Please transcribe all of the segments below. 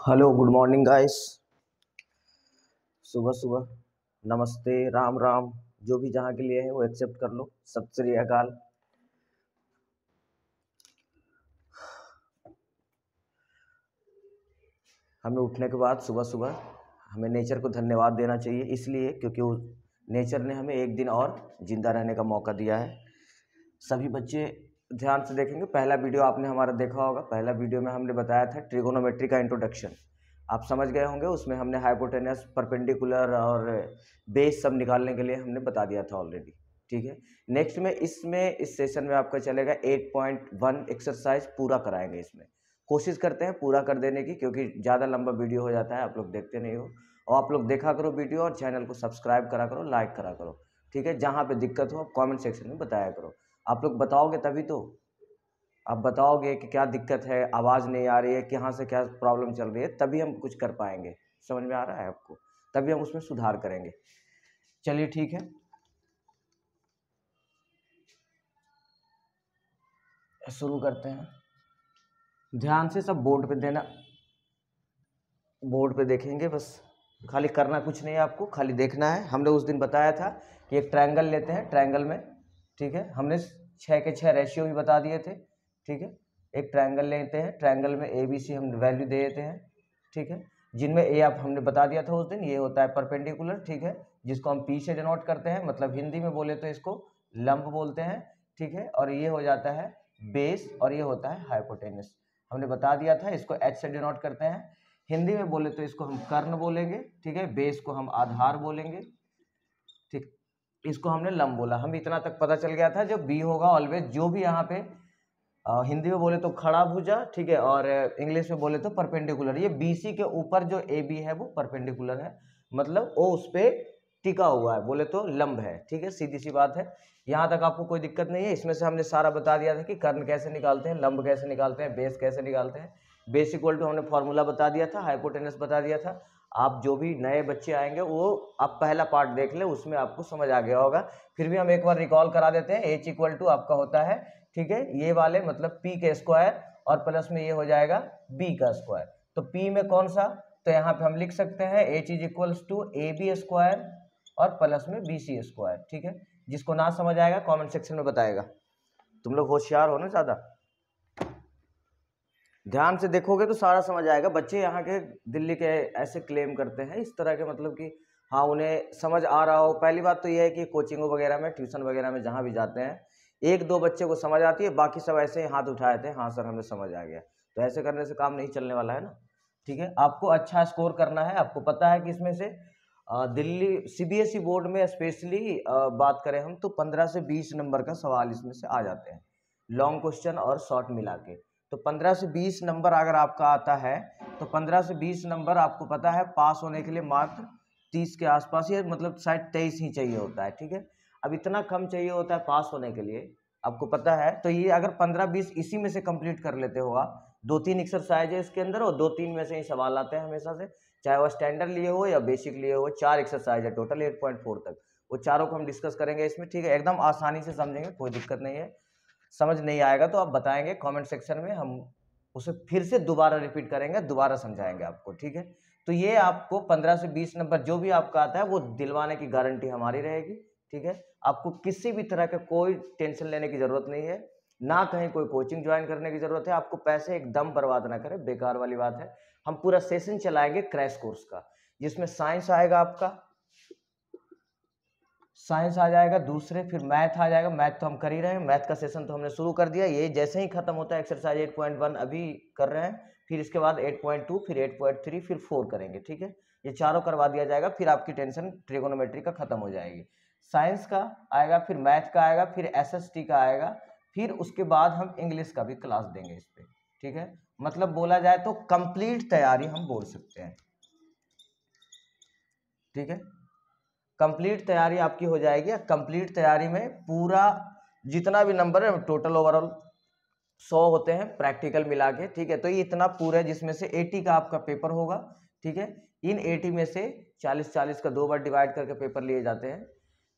Hello good morning guys. सुबह सुबह नमस्ते राम राम, जो भी जहाँ के लिए है वो एक्सेप्ट कर लो। सत श्री अकाल। हमें उठने के बाद सुबह सुबह हमें नेचर को धन्यवाद देना चाहिए, इसलिए क्योंकि वो नेचर ने हमें एक दिन और जिंदा रहने का मौका दिया है। सभी बच्चे ध्यान से देखेंगे। पहला वीडियो आपने हमारा देखा होगा। पहला वीडियो में हमने बताया था ट्रिगोनोमेट्री का इंट्रोडक्शन, आप समझ गए होंगे। उसमें हमने हाइपोटेनस, परपेंडिकुलर और बेस सब निकालने के लिए हमने बता दिया था ऑलरेडी। ठीक है, नेक्स्ट में इस सेशन में आपका चलेगा 8.1 एक्सरसाइज पूरा कराएंगे। इसमें कोशिश करते हैं पूरा कर देने की, क्योंकि ज़्यादा लंबा वीडियो हो जाता है, आप लोग देखते नहीं हो। और आप लोग देखा करो वीडियो और चैनल को सब्सक्राइब करा करो, लाइक करा करो। ठीक है, जहाँ पे दिक्कत हो आप कमेंट सेक्शन में बताया करो। आप लोग बताओगे तभी तो, आप बताओगे कि क्या दिक्कत है, आवाज़ नहीं आ रही है, कहाँ से क्या प्रॉब्लम चल रही है, तभी हम कुछ कर पाएंगे। समझ में आ रहा है आपको? तभी हम उसमें सुधार करेंगे। चलिए ठीक है, शुरू करते हैं। ध्यान से सब बोर्ड पे देना, बोर्ड पे देखेंगे बस। खाली करना कुछ नहीं है, आपको खाली देखना है। हमने उस दिन बताया था कि एक ट्रायंगल लेते हैं, ट्रायंगल में ठीक है हमने 6 के 6 रेशियो भी बता दिए थे। ठीक है, एक ट्रायंगल लेते हैं, ट्रायंगल में ए बी सी हम वैल्यू दे देते हैं। ठीक है, जिनमें ए आप हमने बता दिया था उस दिन, ये होता है परपेंडिकुलर। ठीक है, जिसको हम पी से डिनोट करते हैं, मतलब हिंदी में बोले तो इसको लंब बोलते हैं। ठीक है, और ये हो जाता है बेस और ये होता है हाइपोटेनस। हमने बता दिया था, इसको एच से डिनोट करते हैं। हिंदी में बोले तो इसको हम कर्ण बोलेंगे। ठीक है, बेस को हम आधार बोलेंगे। ठीक, इसको हमने लंब बोला। हम इतना तक पता चल गया था। जो बी होगा ऑलवेज, जो भी यहाँ पे हिंदी में बोले तो खड़ा भुजा, ठीक है, और इंग्लिश में बोले तो परपेंडिकुलर। ये बीसी के ऊपर जो ए बी है वो परपेंडिकुलर है, मतलब वो उस पर टिका हुआ है, बोले तो लंब है। ठीक है, सीधी सी बात है। यहाँ तक आपको कोई दिक्कत नहीं है। इसमें से हमने सारा बता दिया था कि कर्ण कैसे निकालते हैं, लंब कैसे निकालते हैं, बेस कैसे निकालते हैं। बेस इक्वल टू हमने फॉर्मूला बता दिया था, हाइपोटेनस बता दिया था। आप जो भी नए बच्चे आएंगे वो आप पहला पार्ट देख ले, उसमें आपको समझ आ गया होगा। फिर भी हम एक बार रिकॉल करा देते हैं। एच इक्वल टू आपका होता है, ठीक है, ये वाले मतलब p के स्क्वायर और प्लस में ये हो जाएगा b का स्क्वायर। तो p में कौन सा, तो यहाँ पे हम लिख सकते हैं h is equals to A B square और प्लस में बी सी स्क्वायर। ठीक है, जिसको ना समझ आएगा कमेंट सेक्शन में बताएगा। तुम लोग होशियार हो ना ज़्यादा, ध्यान से देखोगे तो सारा समझ आएगा। बच्चे यहाँ के दिल्ली के ऐसे क्लेम करते हैं इस तरह के, मतलब कि हाँ उन्हें समझ आ रहा हो। पहली बात तो यह है कि कोचिंग वगैरह में, ट्यूशन वगैरह में जहाँ भी जाते हैं, एक दो बच्चे को समझ आती है, बाकी सब ऐसे ही हाथ उठाए थे, हाँ सर हमें समझ आ गया। तो ऐसे करने से काम नहीं चलने वाला है ना। ठीक है, आपको अच्छा स्कोर करना है। आपको पता है कि इसमें से दिल्ली सीबीएसई बोर्ड में स्पेशली बात करें हम तो 15 से 20 नंबर का सवाल इसमें से आ जाते हैं, लॉन्ग क्वेश्चन और शॉर्ट मिला के। तो 15 से 20 नंबर अगर आपका आता है तो 15 से 20 नंबर आपको पता है पास होने के लिए मात्र 30 के आसपास ही, मतलब शायद 23 ही चाहिए होता है। ठीक है, अब इतना कम चाहिए होता है पास होने के लिए, आपको पता है। तो ये अगर 15-20 इसी में से कंप्लीट कर लेते हो आप, 2-3 एक्सरसाइज है इसके अंदर और 2-3 में से ही सवाल आते हैं हमेशा से, चाहे वो स्टैंडर्ड लिए हो या बेसिक लिए हो। 4 एक्सरसाइज है टोटल 8.4 तक, वो चारों को हम डिस्कस करेंगे इसमें। ठीक है, एकदम आसानी से समझेंगे, कोई दिक्कत नहीं है। समझ नहीं आएगा तो आप बताएंगे कमेंट सेक्शन में, हम उसे फिर से दोबारा रिपीट करेंगे, दोबारा समझाएंगे आपको। ठीक है, तो ये आपको 15 से 20 नंबर जो भी आपका आता है वो दिलवाने की गारंटी हमारी रहेगी। ठीक है, आपको किसी भी तरह का कोई टेंशन लेने की जरूरत नहीं है, ना कहीं कोई कोचिंग ज्वाइन करने की जरूरत है। आपको पैसे एकदम बर्बाद ना करें, बेकार वाली बात है। हम पूरा सेशन चलाएंगे क्रैश कोर्स का, जिसमें साइंस आएगा आपका, साइंस आ जाएगा दूसरे, फिर मैथ आ जाएगा। मैथ तो हम कर ही रहे हैं, मैथ का सेशन तो हमने शुरू कर दिया। ये जैसे ही खत्म होता है एक्सरसाइज 8.1 अभी कर रहे हैं, फिर इसके बाद 8.2, फिर 8.3, फिर 4 करेंगे। ठीक है, ये चारों करवा दिया जाएगा, फिर आपकी टेंशन ट्रिगोनोमेट्री का खत्म हो जाएगी। साइंस का आएगा, फिर मैथ का आएगा, फिर एसएसटी का आएगा, फिर उसके बाद हम इंग्लिश का भी क्लास देंगे इस पर। ठीक है, मतलब बोला जाए तो कंप्लीट तैयारी हम बोल सकते हैं। ठीक है, कंप्लीट तैयारी आपकी हो जाएगी। कंप्लीट तैयारी में पूरा जितना भी नंबर है टोटल ओवरऑल 100 होते हैं प्रैक्टिकल मिला के। ठीक है, तो ये इतना पूरा है, जिसमें से 80 का आपका पेपर होगा। ठीक है, इन 80 में से 40-40 का 2 बार डिवाइड करके पेपर लिए जाते हैं,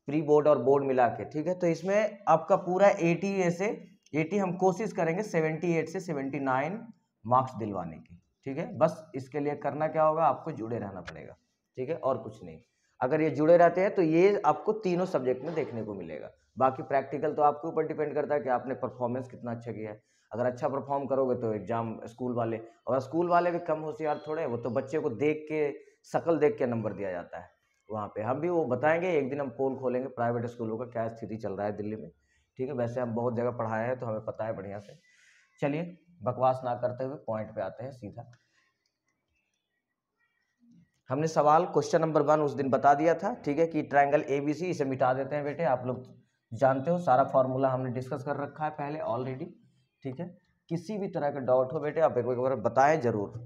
प्री बोर्ड और बोर्ड मिला के। ठीक है, तो इसमें आपका पूरा 80 में से 80 हम कोशिश करेंगे 78 से 79 मार्क्स दिलवाने की। ठीक है। बस इसके लिए करना क्या होगा, आपको जुड़े रहना पड़ेगा, ठीक है, और कुछ नहीं। अगर ये जुड़े रहते हैं तो ये आपको तीनों सब्जेक्ट में देखने को मिलेगा। बाकी प्रैक्टिकल तो आपके ऊपर डिपेंड करता है कि आपने परफॉर्मेंस कितना अच्छा किया है। अगर अच्छा परफॉर्म करोगे तो एग्जाम स्कूल वाले, और स्कूल वाले भी कम होशियार थोड़े, वो तो बच्चे को देख के, शक्ल देख के नंबर दिया जाता है वहाँ पे। हम भी वो बताएंगे, एक दिन हम पोल खोलेंगे प्राइवेट स्कूलों का क्या स्थिति चल रहा है दिल्ली में, ठीक है। वैसे हम बहुत जगह पढ़ाए हैं तो हमें पता है बढ़िया से। चलिए बकवास ना करते हुए पॉइंट पे आते हैं सीधा। हमने सवाल क्वेश्चन नंबर 1 उस दिन बता दिया था, ठीक है, कि ट्रायंगल ABC, इसे मिटा देते हैं बेटे, आप लोग जानते हो सारा फॉर्मूला हमने डिस्कस कर रखा है पहले ऑलरेडी, ठीक है। किसी भी तरह का डाउट हो बेटे आप एक बार बताएं जरूर।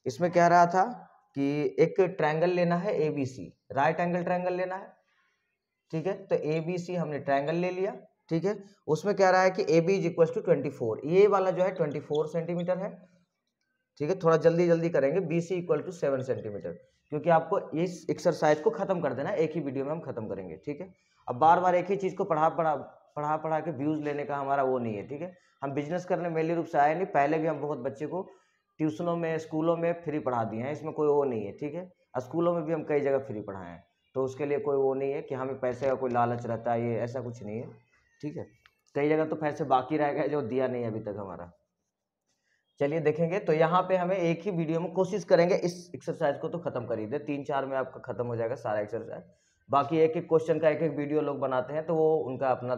इसमें कह रहा था कि एक ट्रायंगल लेना है ABC, राइट एंगल ट्रायंगल लेना है, ठीक है। तो ABC हमने ट्रायंगल ले लिया, ठीक है। उसमें कह रहा है कि AB इज इक्वल टू 24, ये वाला जो है 24 सेंटीमीटर है, ठीक है। थोड़ा जल्दी जल्दी करेंगे। BC इक्वल टू 7 सेंटीमीटर, क्योंकि आपको इस एक्सरसाइज को खत्म कर देना, एक ही वीडियो में हम खत्म करेंगे, ठीक है। अब बार बार एक ही चीज को पढ़ा के व्यूज लेने का हमारा वो नहीं है, ठीक है। हम बिजनेस करने मेनली रूप से आए नहीं, पहले भी हम बहुत बच्चे को ट्यूशनों में, स्कूलों में फ्री पढ़ा दिए हैं, इसमें कोई वो नहीं है, ठीक है। स्कूलों में भी हम कई जगह फ्री पढ़ाए हैं, तो उसके लिए कोई वो नहीं है कि हमें पैसे का कोई लालच रहता है, ये ऐसा कुछ नहीं है, ठीक है। कई जगह तो पैसे बाकी रह गए जो दिया नहीं अभी तक हमारा। चलिए देखेंगे, तो यहाँ पे हमें एक ही वीडियो में कोशिश करेंगे इस एक्सरसाइज को तो खत्म कर ही दे, 3-4 में आपका खत्म हो जाएगा सारा एक्सरसाइज। बाकी एक एक क्वेश्चन का एक एक वीडियो लोग बनाते हैं तो वो उनका अपना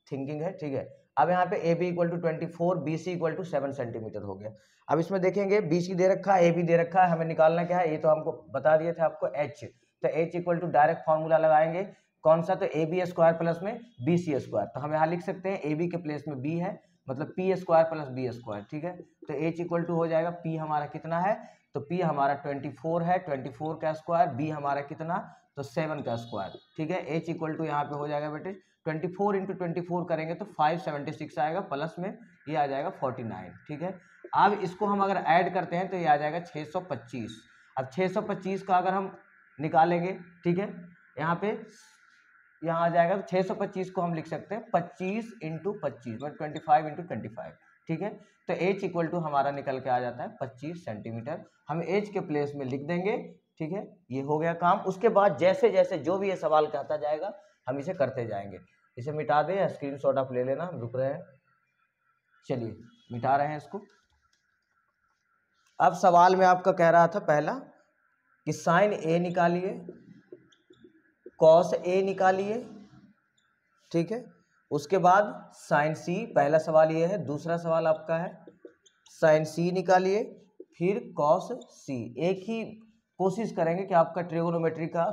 थिंकिंग है, ठीक है। अब यहाँ पे AB equal to 24, BC equal to 7 centimetre हो गया। अब इसमें देखेंगे BC दे रखा है, AB दे रखा है, हमें निकालना क्या है, ये तो हमको बता दिए थे आपको H। तो H equal to direct formula लगाएंगे, कौन सा, तो AB स्क्वायर प्लस में BC स्क्वायर। तो हम यहाँ लिख सकते हैं AB के प्लेस में B है, मतलब P square plus B square, ठीक है। तो H इक्वल टू हो जाएगा, P हमारा कितना है, तो P हमारा 24 है, 24 का स्क्वायर, B हमारा कितना, तो 7 का स्क्वायर, ठीक है। H इक्वल टू यहाँ पे हो जाएगा बेटे 24 इंटू 24 करेंगे तो 576 आएगा, प्लस में ये आ जाएगा 49, ठीक है। अब इसको हम अगर ऐड करते हैं तो ये आ जाएगा 625। अब 625 का अगर हम निकालेंगे, ठीक है, यहाँ पे यहाँ आ जाएगा, तो 625 को हम लिख सकते हैं 25 इंटू 25, मतलब 25 इंटू 25, ठीक है। तो H इक्वल टू हमारा निकल के आ जाता है 25 सेंटीमीटर, हम H के प्लेस में लिख देंगे, ठीक है। ये हो गया काम। उसके बाद जैसे जैसे जो भी ये सवाल कहता जाएगा हम इसे करते जाएंगे। इसे मिटा दे या स्क्रीनशॉट आप ले लेना, हम रुक रहे हैं। चलिए मिटा रहे हैं इसको। अब सवाल में आपका कह रहा था पहला कि साइन A निकालिए, कॉस A निकालिए, ठीक है। उसके बाद साइन C, पहला सवाल ये है। दूसरा सवाल आपका है साइन C निकालिए, फिर कॉस C। एक ही कोशिश करेंगे कि आपका ट्रिगोनोमेट्री का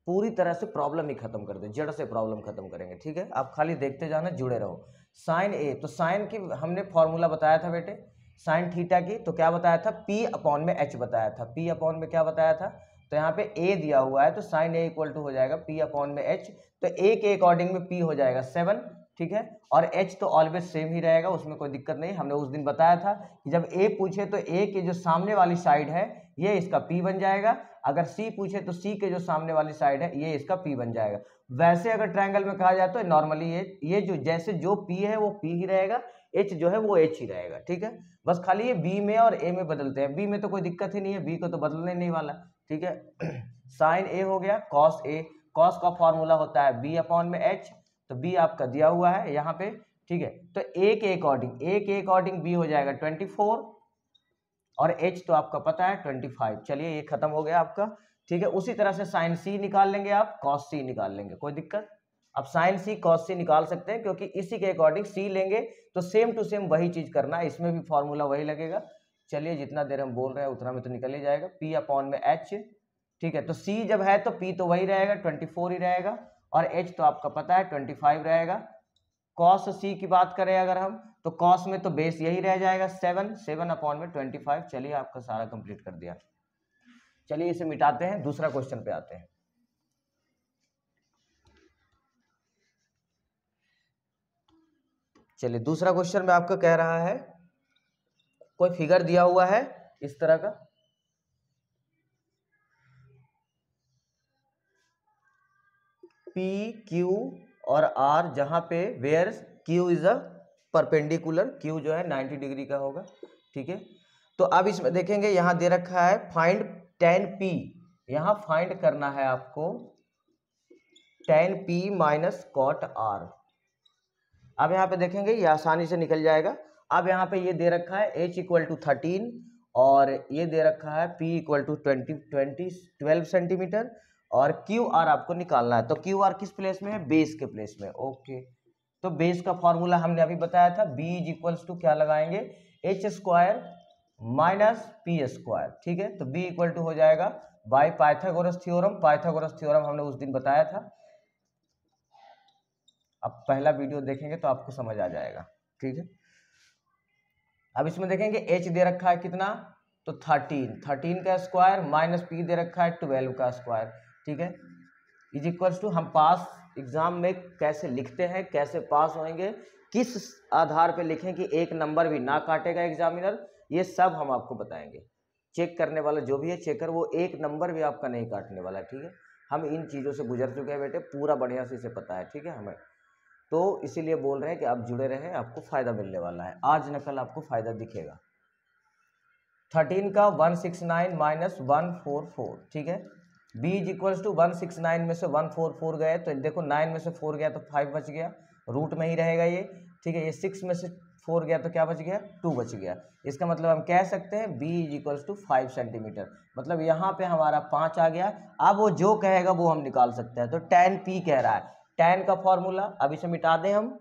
पूरी तरह से प्रॉब्लम ही खत्म कर दे, जड़ से प्रॉब्लम खत्म करेंगे, ठीक है। आप खाली देखते जाना, जुड़े रहो। साइन A, तो साइन की हमने फॉर्मूला बताया था बेटे, साइन थीटा की, तो क्या बताया था, P अपॉन में H बताया था। P अपॉन में क्या बताया था, तो यहाँ पे A दिया हुआ है, तो साइन A इक्वल टू हो जाएगा P अपॉन में H। तो A के अकॉर्डिंग में P हो जाएगा 7, ठीक है। और H तो ऑलवेज सेम ही रहेगा, उसमें कोई दिक्कत नहीं। हमने उस दिन बताया था कि जब A पूछे तो A के जो सामने वाली साइड है ये इसका P बन जाएगा, अगर C पूछे तो C के जो सामने वाली साइड है ये इसका P बन जाएगा। वैसे अगर ट्रायंगल में कहा जाए तो नॉर्मली ये जो जैसे जो P है वो P ही रहेगा, H जो है वो H ही रहेगा, ठीक है। बस खाली ये B में और A में बदलते हैं, B में तो कोई दिक्कत ही नहीं है, B को तो बदलने नहीं वाला, ठीक है। साइन A हो गया, कॉस A, कॉस का फॉर्मूला होता है B अपॉन में H, तो B आपका दिया हुआ है यहाँ पे, ठीक है। तो A के अकॉर्डिंग B हो जाएगा 24, और H तो आपका पता है 25। चलिए ये खत्म हो गया आपका, ठीक है। उसी तरह से साइन C निकाल लेंगे आप, कॉस C निकाल लेंगे, कोई दिक्कत। अब साइन C कॉस C निकाल सकते हैं, क्योंकि इसी के अकॉर्डिंग C लेंगे तो सेम टू सेम वही चीज करना है, इसमें भी फॉर्मूला वही लगेगा। चलिए जितना देर हम बोल रहे हैं उतना में तो निकल ही जाएगा, P अपॉन में H, ठीक है। तो C जब है तो P तो वही रहेगा, 24 ही रहेगा, और H तो आपका पता है 25 रहेगा। कॉस C की बात करें अगर हम, तो कॉस में तो बेस यही रह जाएगा 7 अपॉन में 25। चलिए आपका सारा कंप्लीट कर दिया। चलिए इसे मिटाते हैं, दूसरा क्वेश्चन पे आते हैं। चलिए दूसरा क्वेश्चन में आपका कह रहा है, कोई फिगर दिया हुआ है इस तरह का, P, Q और R, जहां पे where Q is a perpendicular, Q जो है 90 डिग्री का होगा, ठीक है। तो अब इसमें देखेंगे यहाँ दे रखा है फाइंड tan p, यहाँ फाइंड करना है आपको tan p minus cot r। अब यहाँ पे देखेंगे ये आसानी से निकल जाएगा। अब यहाँ पे ये दे रखा है h इक्वल टू 13 और ये दे रखा है p इक्वल टू 12 सेंटीमीटर और क्यू आर आपको निकालना है। तो क्यू आर किस प्लेस में है, बेस के प्लेस में, ओके। तो बेस का फॉर्मूला हमने अभी बताया था, b इज इक्वल्स टू क्या लगाएंगे, h square minus P square, ठीक है। तो b इक्वल टू हो जाएगा by Pythagoras theorem, Pythagoras theorem हमने उस दिन बताया था। अब पहला वीडियो देखेंगे तो आपको समझ आ जाएगा, ठीक है। अब इसमें देखेंगे h दे रखा है कितना, तो 13 का स्क्वायर माइनस p दे रखा है 12 का स्क्वायर, ठीक है, इज इक्वल्स टू हम पास एग्जाम में कैसे लिखते हैं, कैसे पास होंगे, किस आधार पे लिखें कि एक नंबर भी ना काटेगा एग्जामिनर, ये सब हम आपको बताएंगे। चेक करने वाला जो भी है चेकर, वो एक नंबर भी आपका नहीं काटने वाला है, ठीक है। हम इन चीज़ों से गुजर चुके हैं बेटे, पूरा बढ़िया से इसे पता है, ठीक है हमें। तो इसीलिए बोल रहे हैं कि आप जुड़े रहें, आपको फ़ायदा मिलने वाला है, आज न कल आपको फ़ायदा दिखेगा। 13 का 169 माइनस 144, ठीक है। b इज इक्वल्स टू 169 में से 144 गए तो देखो 9 में से 4 गया तो 5 बच गया, रूट में ही रहेगा ये, ठीक है। ये 6 में से 4 गया तो क्या बच गया, 2 बच गया। इसका मतलब हम कह सकते हैं b is equals to 5 centimetre, मतलब यहाँ पे हमारा 5 आ गया। अब वो जो कहेगा वो हम निकाल सकते हैं। तो tan p कह रहा है, tan का फॉर्मूला अब इसे मिटा दें हम,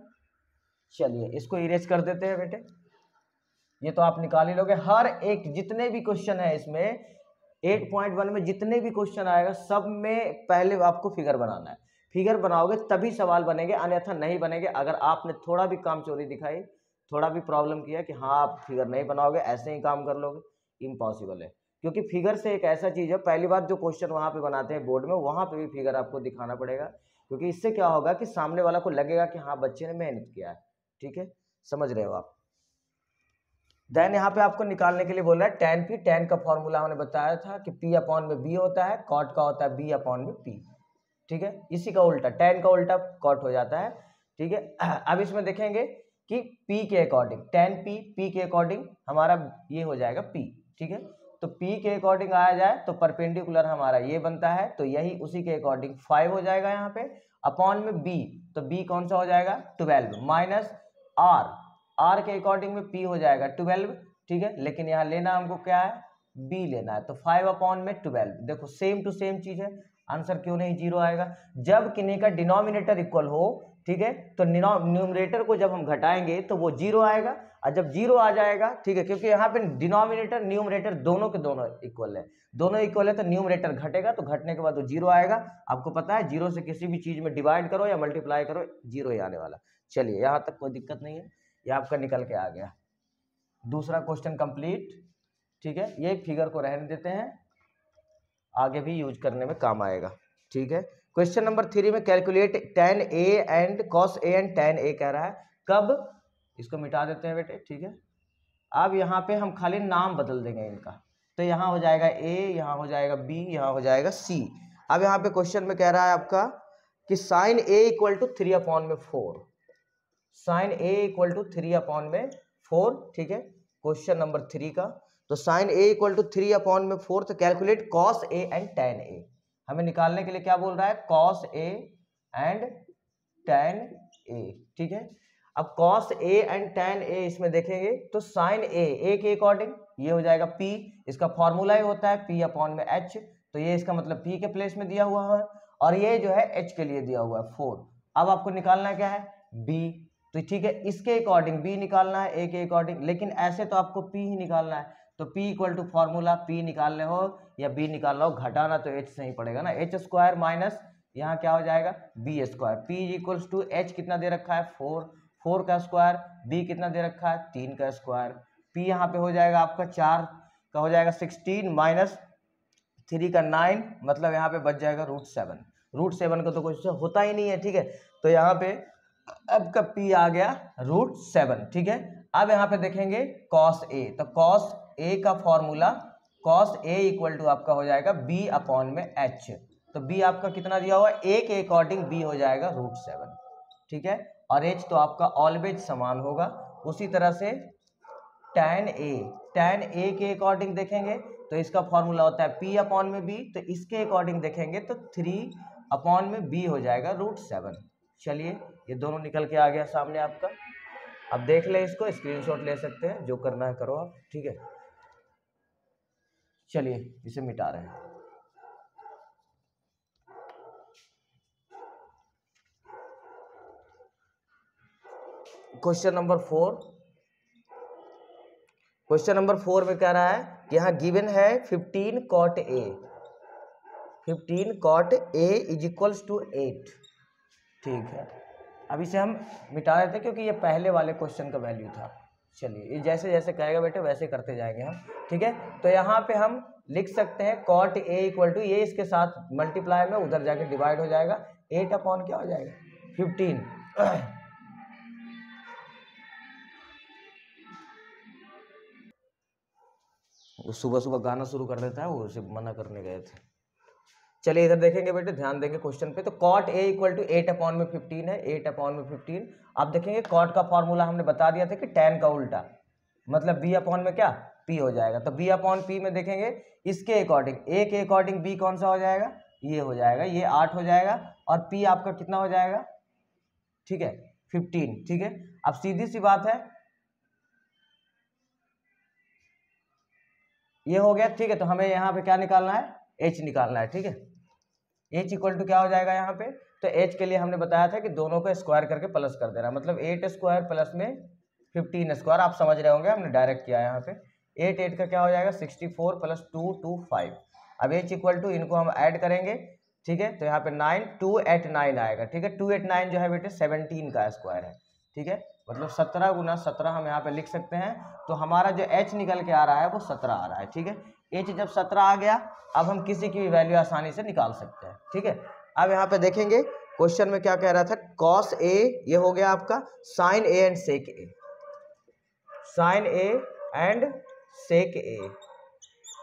चलिए इसको इरेज कर देते हैं बेटे, ये तो आप निकाल ही लोगे। हर एक जितने भी क्वेश्चन है इसमें 8.1 में जितने भी क्वेश्चन आएगा सब में पहले आपको फिगर बनाना है, फिगर बनाओगे तभी सवाल बनेंगे, अन्यथा नहीं बनेंगे। अगर आपने थोड़ा भी काम चोरी दिखाई, थोड़ा भी प्रॉब्लम किया कि हाँ आप फिगर नहीं बनाओगे, ऐसे ही काम कर लोगे, इम्पॉसिबल है। क्योंकि फिगर से एक ऐसा चीज़ है, पहली बात जो क्वेश्चन वहाँ पे बनाते हैं बोर्ड में, वहाँ पे भी फिगर आपको दिखाना पड़ेगा, क्योंकि इससे क्या होगा कि सामने वाला को लगेगा कि हाँ बच्चे ने मेहनत किया है, ठीक है, समझ रहे हो आप। देन यहाँ पे आपको निकालने के लिए बोल रहा है tan p, tan का फॉर्मूला हमने बताया था कि p अपॉन में b होता है, cot का होता है b अपॉन में p, ठीक है। इसी का उल्टा, tan का उल्टा cot हो जाता है, ठीक है। अब इसमें देखेंगे कि p के अकॉर्डिंग tan p के अकॉर्डिंग हमारा ये हो जाएगा p, ठीक है। तो p के अकॉर्डिंग आया जाए तो परपेंडिकुलर हमारा ये बनता है, तो यही उसी के अकॉर्डिंग 5 हो जाएगा यहाँ पे, अपॉन में b, तो b कौन सा हो जाएगा 12 माइनस r के अकॉर्डिंग में p हो जाएगा 12, ठीक है। लेकिन यहाँ लेना हमको क्या है, b लेना है, तो 5 अपॉन में 12, देखो सेम टू सेम चीज है, आंसर क्यों नहीं 0 आएगा। जब किन्हीं का डिनोमिनेटर इक्वल हो, ठीक है, तो न्यूमरेटर को जब हम घटाएंगे तो वो 0 आएगा, और जब 0 आ जाएगा, ठीक है, क्योंकि यहाँ पे डिनोमिनेटर न्यूमरेटर दोनों के दोनों इक्वल है, दोनों इक्वल है, तो न्यूमरेटर घटेगा, तो घटने के बाद वो 0 आएगा। आपको पता है 0 से किसी भी चीज में डिवाइड करो या मल्टीप्लाई करो 0 ही आने वाला। चलिए यहाँ तक कोई दिक्कत नहीं है, ये आपका निकल के आ गया। दूसरा क्वेश्चन कंप्लीट, ठीक है। ये फिगर को रहने देते हैं, आगे भी यूज करने में काम आएगा, ठीक है। क्वेश्चन नंबर 3 में calculate tan a and cos a and tan a कह रहा है, कब, इसको मिटा देते हैं बेटे, ठीक है। अब यहाँ पे हम खाली नाम बदल देंगे इनका, तो यहाँ हो जाएगा a, यहाँ हो जाएगा b, यहाँ हो जाएगा c। अब यहाँ पे क्वेश्चन में कह रहा है आपका कि sine a equal to 3 upon में 4, sine a equal to 3 upon में 4, ठीक है, क्वेश्चन नंबर 3 का। तो sine a equal to 3 upon में 4, तो calculate cos a and tan a, हमें निकालने के लिए क्या बोल रहा है, cos a and tan a, ठीक है। अब cos a and tan a इसमें देखेंगे तो साइन a के अकॉर्डिंग ये हो जाएगा p, इसका फॉर्मूला ही होता है p अपॉन में h, तो ये इसका मतलब p के प्लेस में दिया हुआ है, और ये जो है h के लिए दिया हुआ है 4। अब आपको निकालना क्या है b, तो ठीक है, इसके अकॉर्डिंग b निकालना है a के अकॉर्डिंग, लेकिन ऐसे तो आपको p ही निकालना है, तो p equal to formula p निकालने हो या b निकालना हो, घटाना तो h से ही पड़ेगा ना, h स्क्वायर माइनस यहाँ क्या हो जाएगा b square, p equals to h कितना दे रखा है 4 का स्क्वायर, b कितना दे रखा है 3 का स्क्वायर, p यहाँ पे हो जाएगा आपका 4 का हो जाएगा 16 माइनस 3 का 9, मतलब यहाँ पे बच जाएगा √7 का तो कुछ होता ही नहीं है, ठीक है। तो यहाँ पे अब का p आ गया √7, ठीक है। अब यहाँ पे देखेंगे cos a, तो cos a का formula cos a equal to आपका हो जाएगा b अपॉन में h, तो b आपका कितना दिया हुआ है a के अकॉर्डिंग b हो जाएगा √7, ठीक है। और एच तो आपका ऑलवेज समान होगा। उसी तरह से tan ए के अकॉर्डिंग देखेंगे तो इसका फॉर्मूला होता है P अपॉन में B, तो इसके अकॉर्डिंग देखेंगे तो 3 अपॉन में B हो जाएगा √7। चलिए ये दोनों निकल के आ गया सामने आपका। अब देख ले, इसको स्क्रीनशॉट ले सकते हैं, जो करना है करो आप, ठीक है। चलिए इसे मिटा रहे हैं। क्वेश्चन नंबर 4, क्वेश्चन नंबर 4 में कह रहा है कि यहाँ गिवन है 15 cot A, 15 cot A is equals to 8, ठीक है। अब इसे हम मिटा देते हैं क्योंकि ये पहले वाले क्वेश्चन का वैल्यू था। चलिए ये जैसे जैसे कहेगा बेटे वैसे करते जाएंगे हम, ठीक है। तो यहाँ पे हम लिख सकते हैं cot A इक्वल टू, ये इसके साथ मल्टीप्लाई में उधर जाके डिवाइड हो जाएगा, 8 अपॉन क्या हो जाएगा 15। वो सुबह सुबह गाना शुरू कर देता है, वो उसे मना करने गए थे। चलिए इधर देखेंगे बेटे, ध्यान देंगे क्वेश्चन पे। तो cot A equal to 8 upon में 15 है, 8 अपॉन में 15। अब देखेंगे cot का फॉर्मूला हमने बता दिया था कि tan का उल्टा, मतलब B अपॉन में क्या P हो जाएगा। तो B अपॉन P में देखेंगे इसके अकॉर्डिंग, A के अकॉर्डिंग B कौन सा हो जाएगा, ये हो जाएगा, ये 8 हो जाएगा, और P आपका कितना हो जाएगा, ठीक है 15, ठीक है। अब सीधी सी बात है, ये हो गया, ठीक है। तो हमें यहाँ पे क्या निकालना है, H निकालना है, ठीक है। H इक्वल टू क्या हो जाएगा यहाँ पे, तो H के लिए हमने बताया था कि दोनों को स्क्वायर करके प्लस कर देना, मतलब 8 स्क्वायर प्लस में 15 स्क्वायर, आप समझ रहे होंगे, हमने डायरेक्ट किया यहाँ पे। 8 का क्या हो जाएगा 64 प्लस 2 25। अब H इक्वल टू, इनको हम ऐड करेंगे, ठीक है। तो यहाँ पे 9 289 आएगा, ठीक है। 289 जो है बेटे 17 का स्क्वायर है, ठीक है, मतलब 17 गुना 17 हम यहाँ पे लिख सकते हैं। तो हमारा जो H निकल के आ रहा है वो 17 आ रहा है, ठीक है। H जब 17 आ गया, अब हम किसी की भी वैल्यू आसानी से निकाल सकते हैं, ठीक है। अब यहाँ पे देखेंगे क्वेश्चन में क्या कह रहा था, cos A ये हो गया आपका sin A and sec A, sin A and sec A,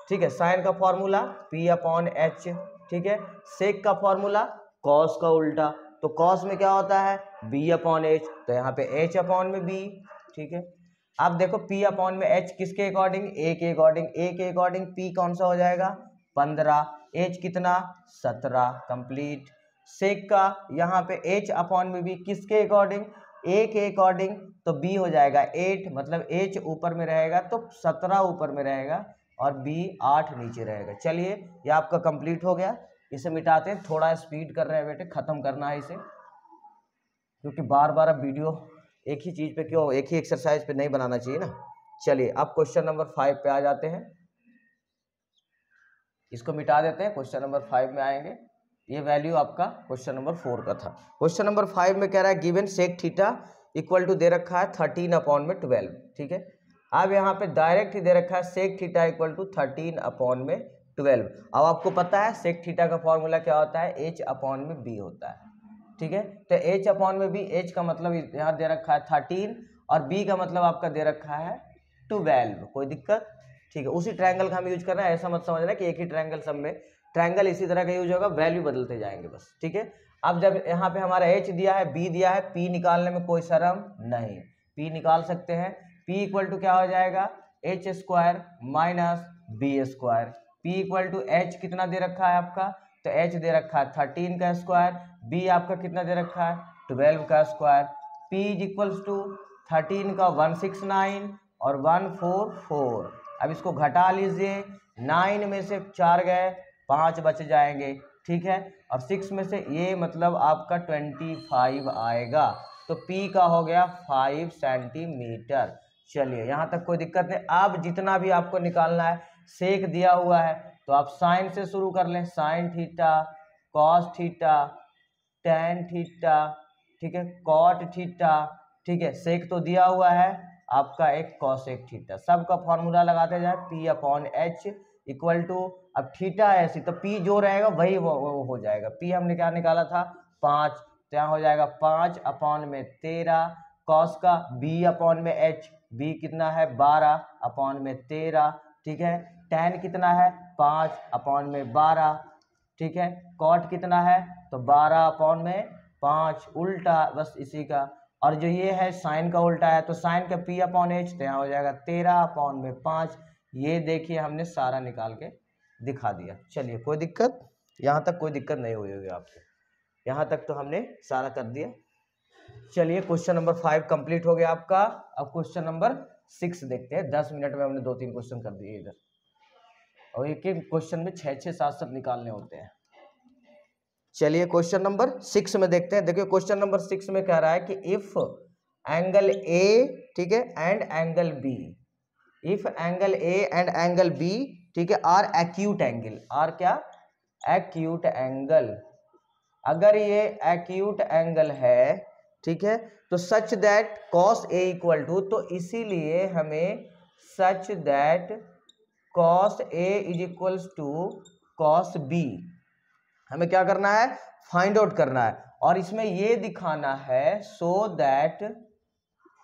ठीक है। sin का फॉर्मूला P अपॉन H, ठीक है। sec का फॉर्मूला cos का उल्टा, तो cos में क्या होता है B अपॉन H, तो यहाँ पे H अपॉन में B, ठीक है। अब देखो P अपॉन में H किसके अकॉर्डिंग, A के अकॉर्डिंग, A के अकॉर्डिंग P कौन सा हो जाएगा 15, H कितना 17, कंप्लीट। sec का यहाँ पे H अपॉन में B किसके अकॉर्डिंग, A के अकॉर्डिंग, तो B हो जाएगा 8, मतलब H ऊपर में रहेगा तो 17 ऊपर में रहेगा और B 8 नीचे रहेगा। चलिए ये आपका कंप्लीट हो गया। इसे मिटाते हैं, थोड़ा स्पीड कर रहे हैं बेटे, खत्म करना है इसे, क्योंकि बार बार अब वीडियो एक ही चीज पे क्यों, एक ही एक्सरसाइज पे नहीं बनाना चाहिए ना। चलिए अब क्वेश्चन नंबर 5 पे आ जाते हैं, इसको मिटा देते हैं, क्वेश्चन नंबर 5 में आएंगे। ये वैल्यू आपका क्वेश्चन नंबर 4 का था। क्वेश्चन नंबर 5 में कह रहा है given sec theta equal to दे रखा है 13 अपॉन में 12, ठीक है। अब यहाँ पे डायरेक्ट ही दे रखा है sec theta equal to 13 upon में 12। अब आपको पता है सेक थीटा का फॉर्मूला क्या होता है, H अपॉन में B होता है, ठीक है। तो H अपॉन में B, H का मतलब यहाँ दे रखा है 13 और B का मतलब आपका दे रखा है 12, कोई दिक्कत, ठीक है। उसी ट्रायंगल का हम यूज कर रहे हैं, ऐसा मत समझना कि एक ही ट्रायंगल सब में, ट्रायंगल इसी तरह का यूज होगा, वैल्यू बदलते जाएंगे बस, ठीक है। अब जब यहाँ पे हमारा H दिया है, B दिया है, P निकालने में कोई शर्म नहीं, P निकाल सकते हैं। P इक्वल टू क्या हो जाएगा H square minus B square. P equal to H कितना दे रखा है आपका, तो H दे रखा है 13 का स्क्वायर, B आपका कितना दे रखा है 12 का square. P is equals to 13 का 169 और 144। अब इसको घटा लीजिए, 9 में से 4 गए, 5 बच जाएंगे, ठीक है। और 6 में से ये मतलब आपका 25 आएगा, तो P का हो गया 5 सेंटीमीटर। चलिए यहाँ तक कोई दिक्कत नहीं। अब जितना भी आपको निकालना है, सेक दिया हुआ है तो आप साइन से शुरू कर लें, sine theta, cos theta, tan theta, ठीक है, कॉट थीटा, ठीक है। सेक तो दिया हुआ है आपका एक कॉसेक थीटा, सबका फॉर्मूला लगाते जाए, P upon H equal to, अब थीटा ऐसी तो P जो रहेगा वही वो हो जाएगा। P हमने क्या निकाला था 5, तो यहाँ हो जाएगा 5 अपॉन में 13, कॉस का B अपॉन में H, B कितना है 12 अपॉन में 13, ठीक है। टैन कितना है 5 अपॉन में 12, ठीक है। कॉट कितना है तो 12 अपॉन में 5, उल्टा बस इसी का, और जो ये है साइन का उल्टा है, तो साइन का p अपॉन एच, तो यहाँ हो जाएगा 13/5। ये देखिए हमने सारा निकाल के दिखा दिया। चलिए कोई दिक्कत, यहाँ तक कोई दिक्कत नहीं हुई होगी आपको, यहाँ तक तो हमने सारा कर दिया। चलिए क्वेश्चन नंबर 5 कंप्लीट हो गया आपका। अब क्वेश्चन नंबर 6 देखते हैं। 10 मिनट में हमने 2-3 क्वेश्चन कर दिए इधर, और एक एक क्वेश्चन में 6-6 7-7 निकालने होते हैं। चलिए क्वेश्चन नंबर 6 में देखते हैं। देखिए क्वेश्चन नंबर 6 में कह रहा है कि इफ एंगल ए, ठीक है, and angle B, if angle A and angle B, ठीक है, आर एक्यूट एंगल, आर क्या, एक्यूट एंगल, अगर ये एक्यूट एंगल है, ठीक है, तो such that cos A equal to, तो इसीलिए हमें such that cos A is equals to cos B, हमें क्या करना है, फाइंड आउट करना है। और इसमें ये दिखाना है सो दैट,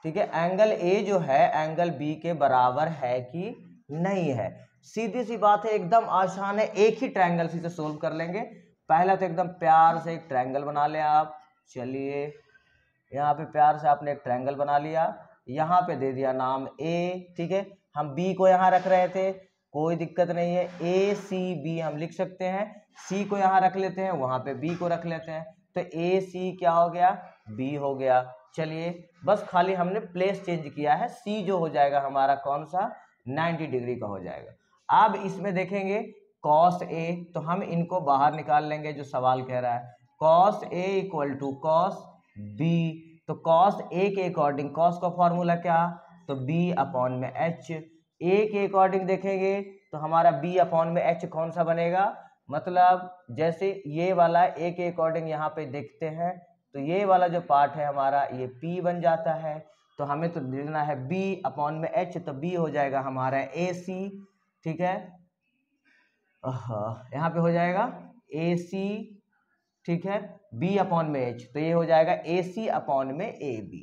ठीक है, एंगल ए जो है एंगल बी के बराबर है कि नहीं है। सीधी सी बात है, एकदम आसान है, एक ही ट्रायंगल से सोल्व कर लेंगे। पहला तो एकदम प्यार से एक ट्रायंगल बना लें आप। चलिए यहाँ पे प्यार से आपने एक ट्रायंगल बना लिया, यहाँ पे दे दिया नाम ए, ठीक है, हम बी को यहाँ रख रहे थे, कोई दिक्कत नहीं है, ए सी बी हम लिख सकते हैं। सी को यहाँ रख लेते हैं, वहां पे बी को रख लेते हैं, तो ए सी क्या हो गया, बी हो गया। चलिए बस खाली हमने प्लेस चेंज किया है, सी जो हो जाएगा हमारा कौन सा, 90 डिग्री का हो जाएगा। अब इसमें देखेंगे कॉस ए, तो हम इनको बाहर निकाल लेंगे जो सवाल कह रहा है, cos A equal to cos B, तो कॉस ए के अकॉर्डिंग, कॉस का फॉर्मूला क्या, तो बी अपॉन में एच, ए के अकॉर्डिंग देखेंगे तो हमारा बी अपॉन में एच कौन सा बनेगा, मतलब जैसे ये वाला ए के अकॉर्डिंग यहाँ पे देखते हैं, तो ये वाला जो पार्ट है हमारा ये P बन जाता है, तो हमें तो देना है B अपॉन में H, तो B हो जाएगा हमारा AC, ठीक है, यहाँ पे हो जाएगा AC, ठीक है, B अपॉन में H, तो ये हो जाएगा AC अपॉन में AB,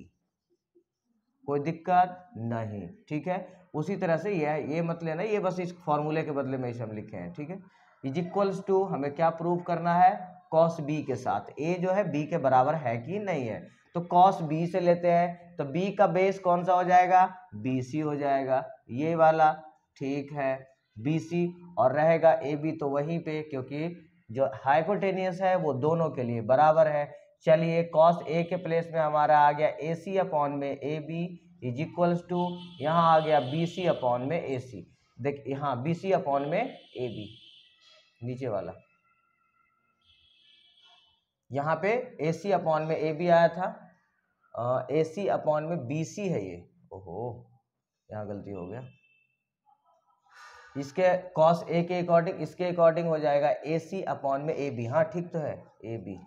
कोई दिक्कत नहीं, ठीक है। उसी तरह से ये मत लेना, ये बस इस फॉर्मूले के बदले में इसे हम लिखे हैं, ठीक है। इज इक्वल्स टू, हमें क्या प्रूव करना है, कॉस बी के साथ ए जो है बी के बराबर है कि नहीं है, तो कॉस बी से लेते हैं, तो बी का बेस कौन सा हो जाएगा, बी सी हो जाएगा, ये वाला, ठीक है, बी सी, और रहेगा ए बी तो वहीं पे, क्योंकि जो हाइपोटेनियस है वो दोनों के लिए बराबर है। चलिए कॉस ए के प्लेस में हमारा आ गया ए सी अपॉन में A B is equals to, यहाँ आ गया बी सी अपॉन में ए सी, देख यहाँ बी सी अपॉन में ए बी, नीचे वाला, यहाँ पे ए सी अपॉन में ए बी आया था, ए सी अपॉन में बी सी है ये, ओहो यहाँ गलती हो गया, इसके कॉस ए के अकॉर्डिंग, इसके अकॉर्डिंग हो जाएगा ए सी अपॉन में ए बी, हाँ ठीक तो है ए बी,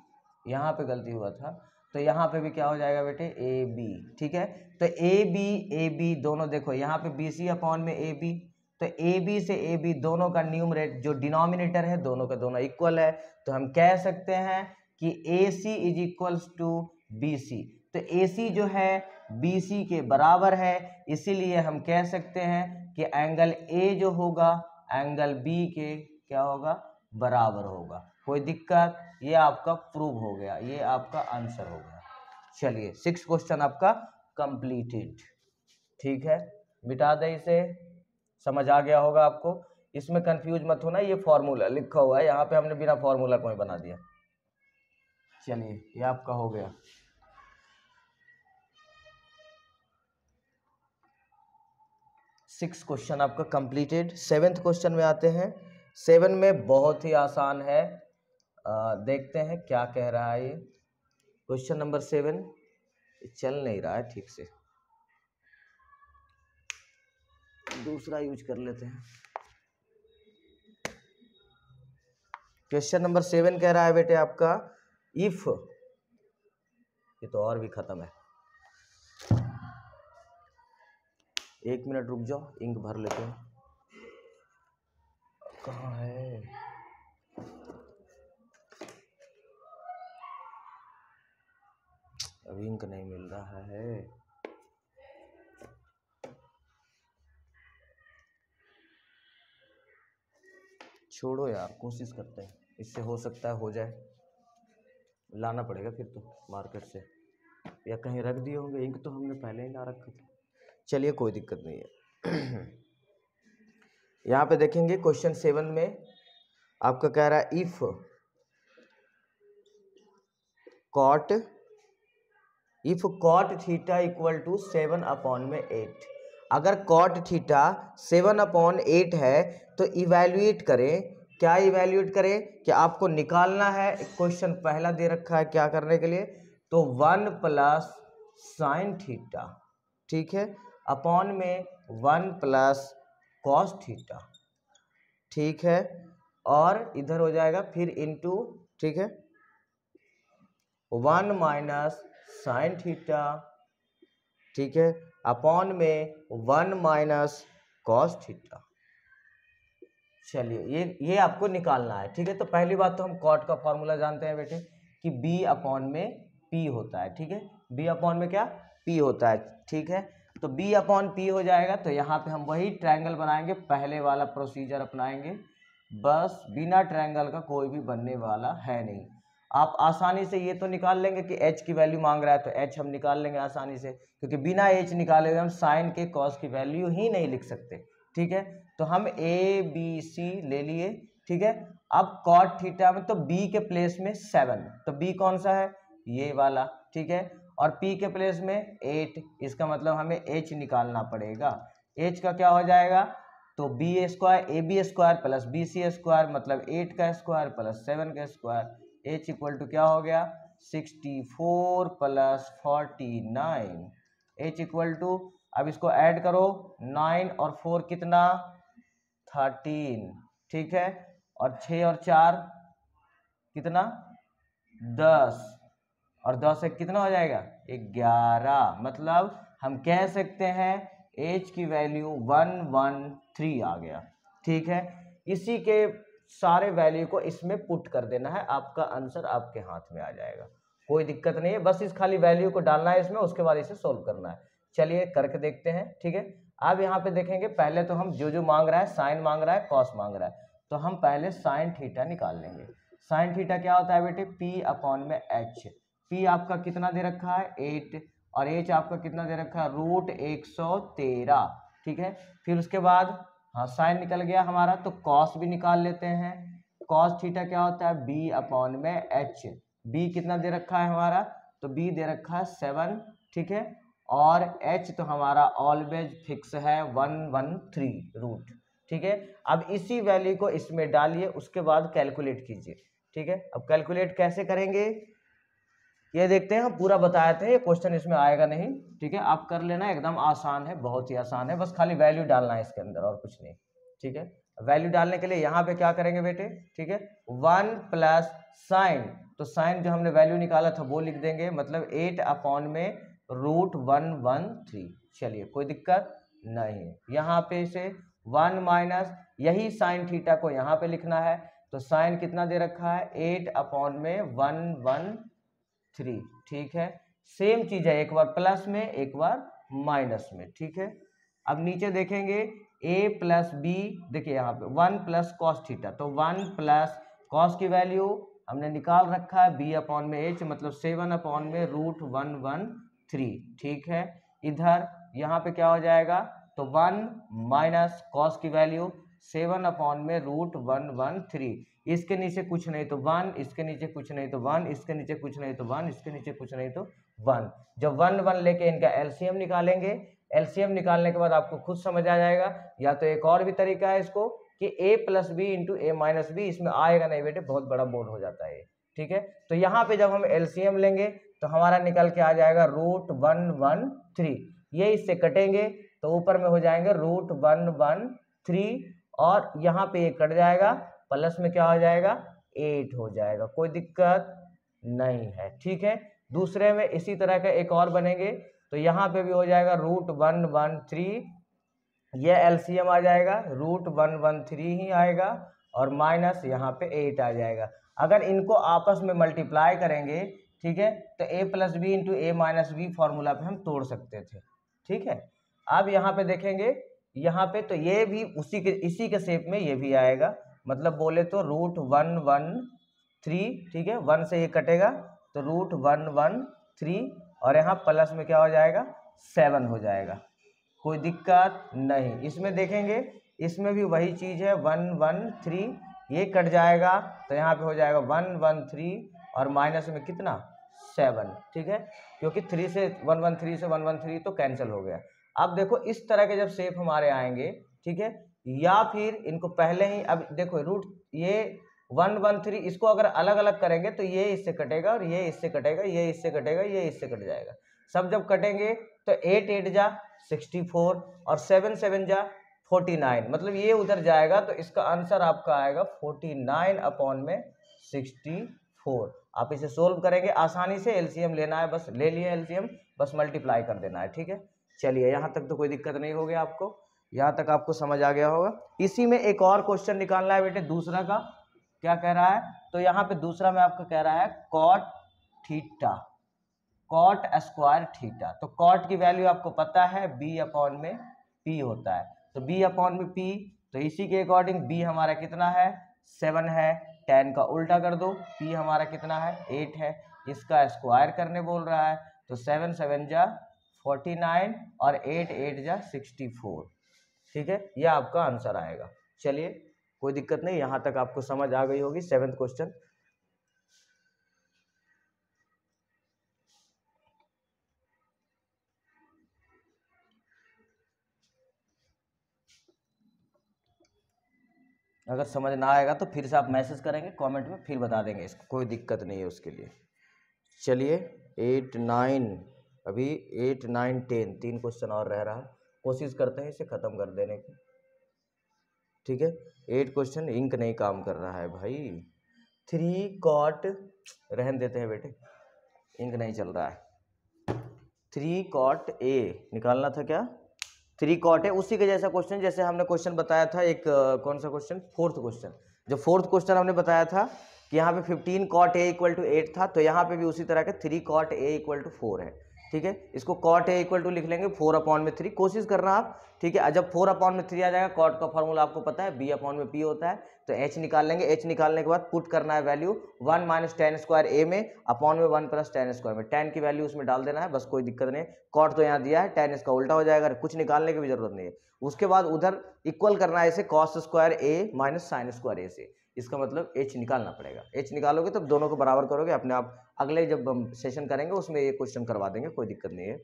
यहाँ पे गलती हुआ था, तो यहाँ पे भी क्या हो जाएगा बेटे ए बी, ठीक है, तो ए बी दोनों देखो यहाँ पे बी सी अपॉन में ए बी, तो ए बी से ए बी दोनों का न्यूमरेट जो डिनोमिनेटर है दोनों का दोनों इक्वल है, तो हम कह सकते हैं कि A C is equals to B C, तो ए सी जो है बी सी के बराबर है, इसीलिए हम कह सकते हैं कि एंगल ए जो होगा एंगल बी के क्या होगा, बराबर होगा। कोई दिक्कत, ये आपका प्रूव हो गया, ये आपका आंसर हो गया। चलिए 6 क्वेश्चन आपका कंप्लीटेड, ठीक है, मिटा दे इसे, समझ आ गया होगा आपको। इसमें कंफ्यूज मत होना, ये फॉर्मूला लिखा हुआ है, यहाँ पे हमने बिना फॉर्मूला को ही बना दिया। चलिए ये आपका हो गया। सिक्स क्वेश्चन आपका कंप्लीटेड। 7th क्वेश्चन में आते हैं। 7 में बहुत ही आसान है, देखते हैं क्या कह रहा है ये क्वेश्चन नंबर 7। चल नहीं रहा है ठीक से, दूसरा यूज कर लेते हैं। क्वेश्चन नंबर 7 कह रहा है बेटे आपका, इफ, ये तो और भी खत्म है, 1 मिनट रुक जाओ, इंक भर लेते हैं। कहाँ है, अभी इंक नहीं मिल रहा है। छोड़ो यार, कोशिश करते हैं, इससे हो सकता है हो जाए, लाना पड़ेगा फिर तो मार्केट से। या कहीं रख दिए होंगे, इंक तो हमने पहले ही ला रखा था। चलिए कोई दिक्कत नहीं है। यहाँ पे देखेंगे क्वेश्चन 7 में आपका कह रहा है if cot theta equal to 7/8। अगर कॉट थीटा 7/8 है तो इवैल्यूएट करें। क्या इवैल्यूएट करें कि आपको निकालना है, क्वेश्चन पहला दे रखा है क्या करने के लिए, तो 1 प्लस साइन थीटा, ठीक है, अपॉन में 1 प्लस कॉस थीटा, ठीक है, और इधर हो जाएगा फिर इनटू, ठीक है, 1 माइनस साइन थीटा, ठीक है, अपॉन में 1 माइनस कॉस थीटा। चलिए ये आपको निकालना है, ठीक है। तो पहली बात तो हम कॉट का फॉर्मूला जानते हैं बेटे कि b अपॉन में p होता है, ठीक है, b अपॉन में क्या p होता है, ठीक है। तो b अपॉन p हो जाएगा, तो यहाँ पे हम वही ट्रायंगल बनाएंगे, पहले वाला प्रोसीजर अपनाएंगे, बस बिना ट्रायंगल का कोई भी बनने वाला है नहीं। आप आसानी से ये तो निकाल लेंगे कि h की वैल्यू मांग रहा है, तो h हम निकाल लेंगे आसानी से, क्योंकि बिना h निकाले हुए हम साइन के कॉस की वैल्यू ही नहीं लिख सकते, ठीक है। तो हम a b c ले लिए, ठीक है। अब कॉट थीटा में तो b के प्लेस में 7, तो b कौन सा है, ये वाला, ठीक है, और p के प्लेस में 8, इसका मतलब हमें h निकालना पड़ेगा। h का क्या हो जाएगा, तो b square ab square plus bc square मतलब 8 का स्क्वायर प्लस 7 का स्क्वायर, h इक्वल टू क्या हो गया 64 प्लस 49, h इक्वल टू, अब इसको ऐड करो, 9 और 4 कितना 13, ठीक है, और 6 और 4 कितना 10, और 10 से कितना हो जाएगा 11, मतलब हम कह सकते हैं h की वैल्यू 113 आ गया, ठीक है। इसी के सारे वैल्यू को इसमें पुट कर देना है, आपका आंसर आपके हाथ में आ जाएगा, कोई दिक्कत नहीं है, बस इस खाली वैल्यू को डालना है इसमें, उसके बाद इसे सोल्व करना है। चलिए करके देखते हैं, ठीक है। अब यहाँ पे देखेंगे, पहले तो हम जो मांग रहा है, साइन मांग रहा है, कॉस मांग रहा है, तो हम पहले साइन थीटा निकाल लेंगे। साइन थीटा क्या होता है बेटे, p अपॉन में h, p आपका कितना दे रखा है 8, और h आपका कितना दे रखा है √113, ठीक है। फिर उसके बाद हाँ साइन निकल गया हमारा, तो कॉस भी निकाल लेते हैं। कॉस थीटा क्या होता है b अपॉन में h, b कितना दे रखा है हमारा, तो b दे रखा है 7, ठीक है, और h तो हमारा ऑलवेज फिक्स है 113 रूट, ठीक है। अब इसी वैल्यू को इसमें डालिए, उसके बाद कैलकुलेट कीजिए, ठीक है। अब कैलकुलेट कैसे करेंगे ये देखते हैं, हम पूरा बताए थे, ये क्वेश्चन इसमें आएगा नहीं, ठीक है, आप कर लेना, एकदम आसान है, बहुत ही आसान है, बस खाली वैल्यू डालना है इसके अंदर और कुछ नहीं, ठीक है। वैल्यू डालने के लिए यहाँ पे क्या करेंगे बेटे, ठीक है, 1 प्लस साइन, तो साइन जो हमने वैल्यू निकाला था वो लिख देंगे, मतलब 8 अपॉन में √113। चलिए कोई दिक्कत नहीं है, यहाँ पे से 1 माइनस यही साइन थीटा को यहाँ पे लिखना है, तो साइन कितना दे रखा है 8 अपॉन में 113, ठीक है। सेम चीज है, एक बार प्लस में एक बार माइनस में, ठीक है। अब नीचे देखेंगे a प्लस बी, देखिए यहाँ पे 1 प्लस कॉस थीटा, तो 1 प्लस कॉस की वैल्यू हमने निकाल रखा है b अपॉन में h, मतलब 7 अपॉन में √113, ठीक है। इधर यहाँ पे क्या हो जाएगा, तो 1 माइनस कॉस की वैल्यू 7 अपॉन में √113, इसके नीचे कुछ नहीं तो 1, इसके नीचे कुछ नहीं तो 1, इसके नीचे कुछ नहीं तो 1, इसके नीचे कुछ नहीं तो 1। जब 1 1 लेके इनका एलसीएम निकालेंगे, एलसीएम निकालने के बाद आपको खुद समझ आ जाएगा, या तो एक और भी तरीका है इसको कि a plus B into a minus B, इसमें आएगा नहीं बेटे, बहुत बड़ा बोर्ड हो जाता है, ठीक है। तो यहाँ पे जब हम एलसीएम लेंगे तो हमारा निकल के आ जाएगा √113, ये इससे कटेंगे तो ऊपर में हो जाएंगे √113, और यहाँ पे ये कट जाएगा, प्लस में क्या हो जाएगा 8 हो जाएगा, कोई दिक्कत नहीं है, ठीक है। दूसरे में इसी तरह का एक और बनेंगे, तो यहाँ पे भी हो जाएगा √113, ये एलसीएम आ जाएगा √113 ही आएगा, और माइनस यहाँ पे 8 आ जाएगा। अगर इनको आपस में मल्टीप्लाई करेंगे, ठीक है, तो a plus B into A minus B formula पे हम तोड़ सकते थे, ठीक है। अब यहाँ पे देखेंगे, यहाँ पे तो ये भी इसी के शेप में ये भी आएगा, मतलब बोले तो √113, ठीक है, 1 से ये कटेगा तो √113, और यहाँ प्लस में क्या हो जाएगा 7 हो जाएगा, कोई दिक्कत नहीं। इसमें देखेंगे इसमें भी वही चीज़ है 113, ये कट जाएगा तो यहाँ पे हो जाएगा 113 और माइनस में कितना 7, ठीक है, क्योंकि 3 से 113 से 113 तो कैंसिल हो गया। अब देखो इस तरह के जब शेप हमारे आएंगे, ठीक है, या फिर इनको पहले ही, अब देखो रूट ये 113 इसको अगर अलग अलग करेंगे तो ये इससे कटेगा और ये इससे कटेगा, ये इससे कटेगा, ये इससे कट जाएगा। सब जब कटेंगे तो 8 8 जा 64 और 7 7 जा 49, मतलब ये उधर जाएगा तो इसका आंसर आपका आएगा 49 अपॉन में 64। आप इसे सोल्व करेंगे आसानी से, एलसीएम लेना है, बस ले लिए एलसीएम, बस मल्टीप्लाई कर देना है, ठीक है। चलिए यहाँ तक तो कोई दिक्कत नहीं होगी आपको, यहाँ तक आपको समझ आ गया होगा। इसी में एक और क्वेश्चन निकालना है बेटे दूसरा का, क्या कह रहा है, तो यहाँ पे दूसरा में आपका कह रहा है cot theta, cot square theta. तो कॉट की वैल्यू आपको पता है b अपॉन में p होता है, तो b अपॉन में p, तो इसी के अकॉर्डिंग b हमारा कितना है 7 है, tan का उल्टा कर दो, p हमारा कितना है 8 है, इसका स्क्वायर करने बोल रहा है, तो 7 7 जा 49 और 8 8 जा 64, ठीक है, यह आपका आंसर आएगा। चलिए कोई दिक्कत नहीं, यहाँ तक आपको समझ आ गई होगी। 7th क्वेश्चन, अगर समझ ना आएगा तो फिर से आप मैसेज करेंगे कमेंट में, फिर बता देंगे इसको, कोई दिक्कत नहीं है उसके लिए। चलिए 8 9, अभी 8 9 10 3 क्वेश्चन और रह रहा है, कोशिश करते हैं इसे ख़त्म कर देने की, ठीक है। 8 क्वेश्चन, इंक नहीं काम कर रहा है भाई, 3 कॉट रहन देते हैं बेटे, इंक नहीं चल रहा है। 3 कॉट ए निकालना था क्या, 3 कॉट है, उसी के जैसा क्वेश्चन जैसे हमने क्वेश्चन बताया था एक, कौन सा क्वेश्चन, 4th क्वेश्चन। जो 4th क्वेश्चन हमने बताया था कि यहाँ पे 15 कॉट ए इक्वल टू 8 था, तो यहाँ पे भी उसी तरह के 3 कॉट ए इक्वल टू 4 है, ठीक है। इसको कॉट ए इक्वल टू लिख लेंगे 4 अपॉन में 3, कोशिश करना आप, ठीक है। जब 4 अपॉन में 3 आ जाएगा, कॉट का फॉर्मूला आपको पता है b अपॉन में p होता है, तो h निकाल लेंगे, h निकालने के बाद पुट करना है value 1 minus tan square a में अपॉन में 1 प्लस tan स्क्वायर में, tan की वैल्यू उसमें डाल देना है, बस कोई दिक्कत नहीं। कॉट तो यहाँ दिया है, tan इसका उल्टा हो जाएगा, कुछ निकालने की भी जरूरत नहीं है। उसके बाद उधर इक्वल करना है इसे cos square a minus sine square a से, इसका मतलब h निकालना पड़ेगा। h निकालोगे तब दोनों को बराबर करोगे, अपने आप अगले जब हम सेशन करेंगे उसमें ये क्वेश्चन करवा देंगे, कोई दिक्कत नहीं है।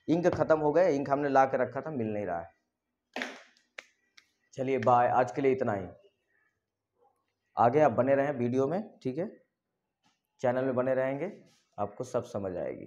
इंक खत्म हो गए, इंक हमने ला के रखा था, मिल नहीं रहा है। चलिए बाय, आज के लिए इतना ही। आगे आप बने रहें वीडियो में, ठीक है, चैनल में बने रहेंगे, आपको सब समझ आएगी।